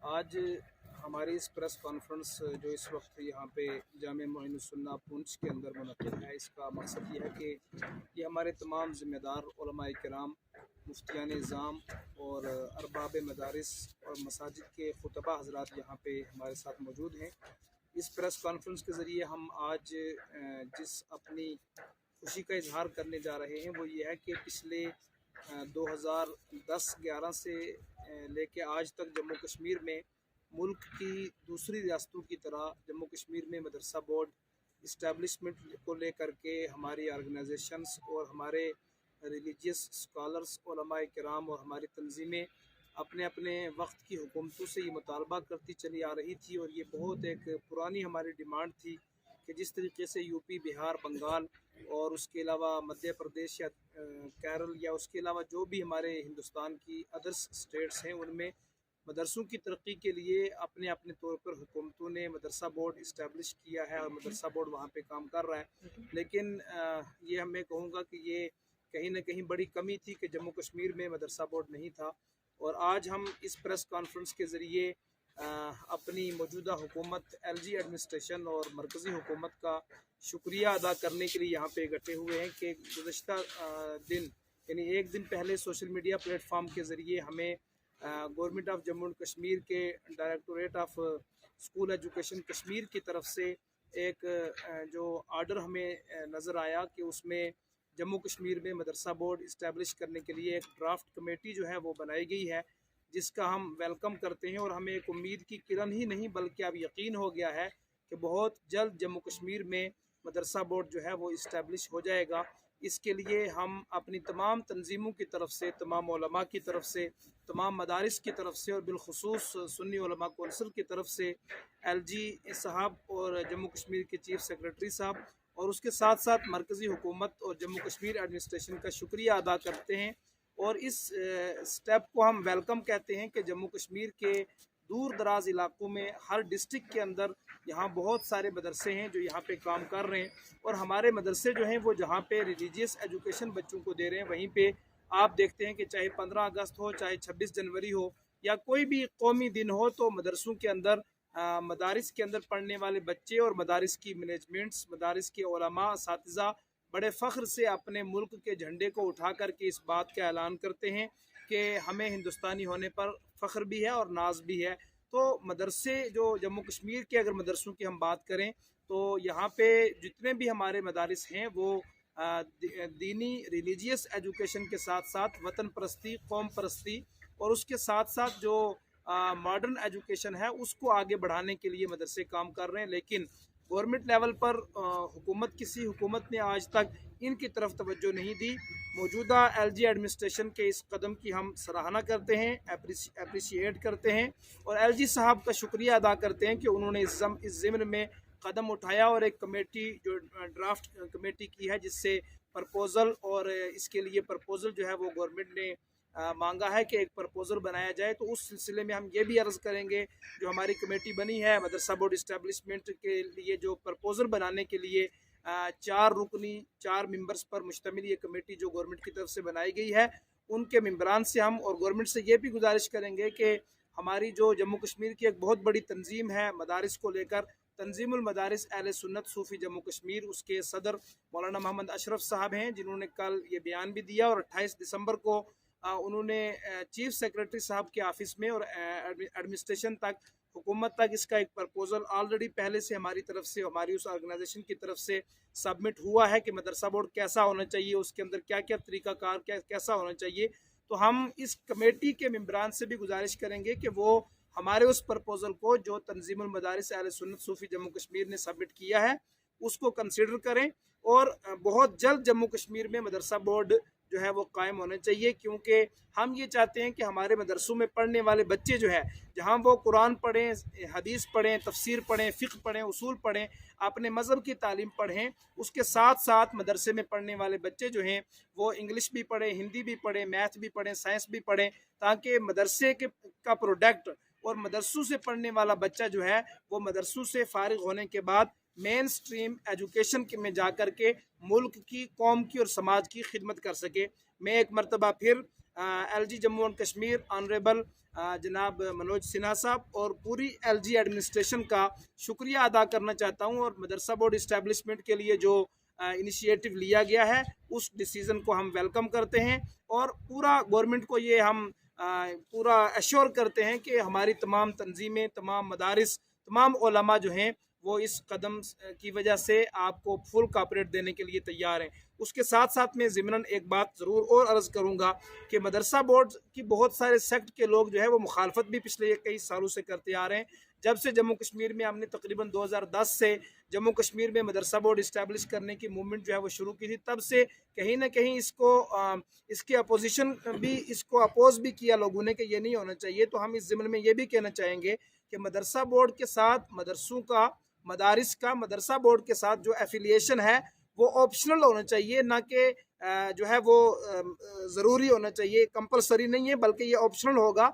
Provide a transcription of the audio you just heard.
आज हमारी इस प्रेस कॉन्फ्रेंस जो इस वक्त यहाँ पे जामे मोइनुस्सुन्ना पुंछ के अंदर मुनक़िद है, इसका मकसद ये है कि ये हमारे तमाम ज़िम्मेदार उलमाए किराम, मुफ्तियान निज़ाम और अरबाब मदारिस और मसाजिद के खुतबा हज़रात यहाँ पे हमारे साथ मौजूद हैं। इस प्रेस कॉन्फ्रेंस के ज़रिए हम आज जिस अपनी खुशी का इजहार करने जा रहे हैं वो ये है कि पिछले 2010-11 से लेके आज तक जम्मू कश्मीर में मुल्क की दूसरी रियासतों की तरह जम्मू कश्मीर में मदरसा बोर्ड इस्टेब्लिशमेंट को लेकर के हमारी ऑर्गेनाइजेशंस और हमारे रिलीजियस स्कॉलर्स उलमाए किराम और हमारी तंजीमें अपने अपने वक्त की हुकूमतों से ये मुतालबा करती चली आ रही थी। और ये बहुत एक पुरानी हमारी डिमांड थी कि जिस तरीके से यूपी, बिहार, बंगाल और उसके अलावा मध्य प्रदेश या केरल या उसके अलावा जो भी हमारे हिंदुस्तान की अदर्स स्टेट्स हैं उनमें मदरसों की तरक्की के लिए अपने अपने तौर पर हुकूमतों ने मदरसा बोर्ड इस्टेब्लिश किया है और मदरसा बोर्ड वहाँ पे काम कर रहा है। लेकिन ये मैं कहूँगा कि ये कहीं ना कहीं बड़ी कमी थी कि जम्मू कश्मीर में मदरसा बोर्ड नहीं था। और आज हम इस प्रेस कॉन्फ्रेंस के ज़रिए अपनी मौजूदा हुकूमत, एलजी एडमिनिस्ट्रेशन और मरकज़ी हुकूमत का शुक्रिया अदा करने के लिए यहाँ पे इकट्ठे हुए हैं कि गुज़श्ता दिन यानी एक दिन पहले सोशल मीडिया प्लेटफॉर्म के ज़रिए हमें government of Jammu and Kashmir के directorate of school education Kashmir की तरफ से एक जो आर्डर हमें नज़र आया कि उसमें जम्मू कश्मीर में मदरसा बोर्ड इस्टेब्लिश करने के लिए एक ड्राफ्ट कमेटी जो है वो बनाई गई है, जिसका हम वेलकम करते हैं। और हमें एक उम्मीद की किरण ही नहीं बल्कि अब यकीन हो गया है कि बहुत जल्द जम्मू कश्मीर में मदरसा बोर्ड जो है वो इस्टेब्लिश हो जाएगा। इसके लिए हम अपनी तमाम तंजीमों की तरफ से, तमाम उलमा की तरफ से, तमाम मदारिस की तरफ से और बिलखुसूस सुन्नी उलमा कौंसिल की तरफ से एलजी साहब और जम्मू कश्मीर के चीफ सेक्रेटरी साहब और उसके साथ साथ मरकज़ी हुकूमत और जम्मू कश्मीर एडमिनिस्ट्रेशन का शुक्रिया अदा करते हैं। और इस स्टेप को हम वेलकम कहते हैं कि जम्मू कश्मीर के दूर दराज इलाकों में हर डिस्ट्रिक्ट के अंदर यहाँ बहुत सारे मदरसे हैं जो यहाँ पे काम कर रहे हैं। और हमारे मदरसे जो हैं वो जहाँ पे रिलीजियस एजुकेशन बच्चों को दे रहे हैं, वहीं पे आप देखते हैं कि चाहे 15 अगस्त हो, चाहे 26 जनवरी हो या कोई भी कौमी दिन हो, तो मदरसों के अंदर मदारिस के अंदर पढ़ने वाले बच्चे और मदारिस की मैनेजमेंट्स, मदारिस के उलमा, असातिज़ा बड़े फ़ख्र से अपने मुल्क के झंडे को उठा करके इस बात का ऐलान करते हैं कि हमें हिंदुस्तानी होने पर फ़ख्र भी है और नाज भी है। तो मदरसे जो जम्मू कश्मीर के अगर मदरसों की हम बात करें तो यहाँ पे जितने भी हमारे मदारिस हैं वो दीनी रिलीजियस एजुकेशन के साथ साथ वतन परस्ती, कौम परस्ती और उसके साथ साथ जो मॉडर्न एजुकेशन है उसको आगे बढ़ाने के लिए मदरसे काम कर रहे हैं। लेकिन गवर्नमेंट लेवल पर किसी हुकूमत ने आज तक इनकी तरफ तवज्जो नहीं दी। मौजूदा एलजी एडमिनिस्ट्रेशन के इस कदम की हम सराहना करते हैं, अप्रिशिएट करते हैं और एलजी साहब का शुक्रिया अदा करते हैं कि उन्होंने इस ज़िम्न में कदम उठाया और एक कमेटी जो ड्राफ्ट कमेटी की है जिससे प्रपोज़ल और इसके लिए प्रपोज़ल जो है वो गवर्नमेंट ने मांगा है कि एक प्रपोज़ल बनाया जाए। तो उस सिलसिले में हम ये भी अर्ज़ करेंगे, जो हमारी कमेटी बनी है मदरसा बोर्ड इस्टेब्लिशमेंट के लिए, जो प्रपोज़ल बनाने के लिए 4 रुकनी 4 मेंबर्स पर मुश्तमिल ये कमेटी जो गवर्नमेंट की तरफ से बनाई गई है, उनके मेंबरान से हम और गवर्नमेंट से ये भी गुजारिश करेंगे कि हमारी जो जम्मू कश्मीर की एक बहुत बड़ी तंजीम है मदारिस को लेकर, तंजीमुल मदारिस अहले सुन्नत सूफ़ी जम्मू कश्मीर, उसके सदर मौलाना मोहम्मद अशरफ साहब हैं, जिन्होंने कल ये बयान भी दिया। और 28 दिसंबर को उन्होंने चीफ सेक्रेटरी साहब के ऑफिस में और एडमिनिस्ट्रेशन तक, हुकूमत तक इसका एक प्रपोजल ऑलरेडी पहले से हमारी तरफ से, हमारी उस ऑर्गेनाइजेशन की तरफ से सबमिट हुआ है कि मदरसा बोर्ड कैसा होना चाहिए, उसके अंदर क्या क्या तरीक़ाकार कैसा होना चाहिए। तो हम इस कमेटी के मेंबरान से भी गुजारिश करेंगे कि वो हमारे उस प्रपोजल को जो तंजीमुल मदारिस अहले सुन्नत सूफ़ी जम्मू कश्मीर ने सबमिट किया है उसको कंसिडर करें और बहुत जल्द जम्मू कश्मीर में मदरसा बोर्ड जो है वो कायम होना चाहिए। क्योंकि हम ये चाहते हैं कि हमारे मदरसों में पढ़ने वाले बच्चे जो है, जहाँ वो कुरान पढ़ें, हदीस पढ़ें, तफसीर पढ़ें, फ़िक़्ह पढ़ें, उसूल पढ़ें, अपने मज़हब की तालीम पढ़ें, उसके साथ साथ मदरसे में पढ़ने वाले बच्चे जो हैं वो इंग्लिश भी पढ़ें, हिंदी भी पढ़ें, मैथ भी पढ़ें, साइंस भी पढ़ें, ताकि मदरसे का प्रोडक्ट और मदरसों से पढ़ने वाला बच्चा जो है वो मदरसों से फ़ारिग होने के बाद मेन स्ट्रीम एजुकेशन में जा कर के मुल्क की, कौम की और समाज की खिदमत कर सके। मैं एक मरतबा फिर LG Jammu and Kashmir honourable जनाब मनोज सिन्हा साहब और पूरी LG एडमिनिस्ट्रेशन का शुक्रिया अदा करना चाहता हूं। और मदरसा बोर्ड इस्टेब्लिशमेंट के लिए जो इनिशिएटिव लिया गया है उस डिसीज़न को हम वेलकम करते हैं और पूरा गवर्नमेंट को ये हम पूरा एश्योर करते हैं कि हमारी तमाम तंजीमें, तमाम मदारिस, तमाम उलमा जो हैं वो इस कदम की वजह से आपको फुल कॉपरेट देने के लिए तैयार हैं। उसके साथ साथ मैं ज़िमरन एक बात ज़रूर और अर्ज़ करूँगा कि मदरसा बोर्ड की बहुत सारे सेक्ट के लोग जो है वो मुखालफत भी पिछले कई सालों से करते आ रहे हैं। जब से जम्मू कश्मीर में हमने तकरीबन 2010 से जम्मू कश्मीर में मदरसा बोर्ड इस्टेब्लिश करने की मूवमेंट जो है वो शुरू की थी, तब से कहीं ना कहीं इसकी अपोजिशन भी, इसको अपोज भी किया लोगों ने कि ये नहीं होना चाहिए। तो हम इस ज़िम्न में ये भी कहना चाहेंगे कि मदरसा बोर्ड के साथ मदरसों का, मदारिस का मदरसा बोर्ड के साथ जो एफिलिएशन है वो ऑप्शनल होना चाहिए, ना कि जो है वो ज़रूरी होना चाहिए, कंपलसरी नहीं है बल्कि ये ऑप्शनल होगा।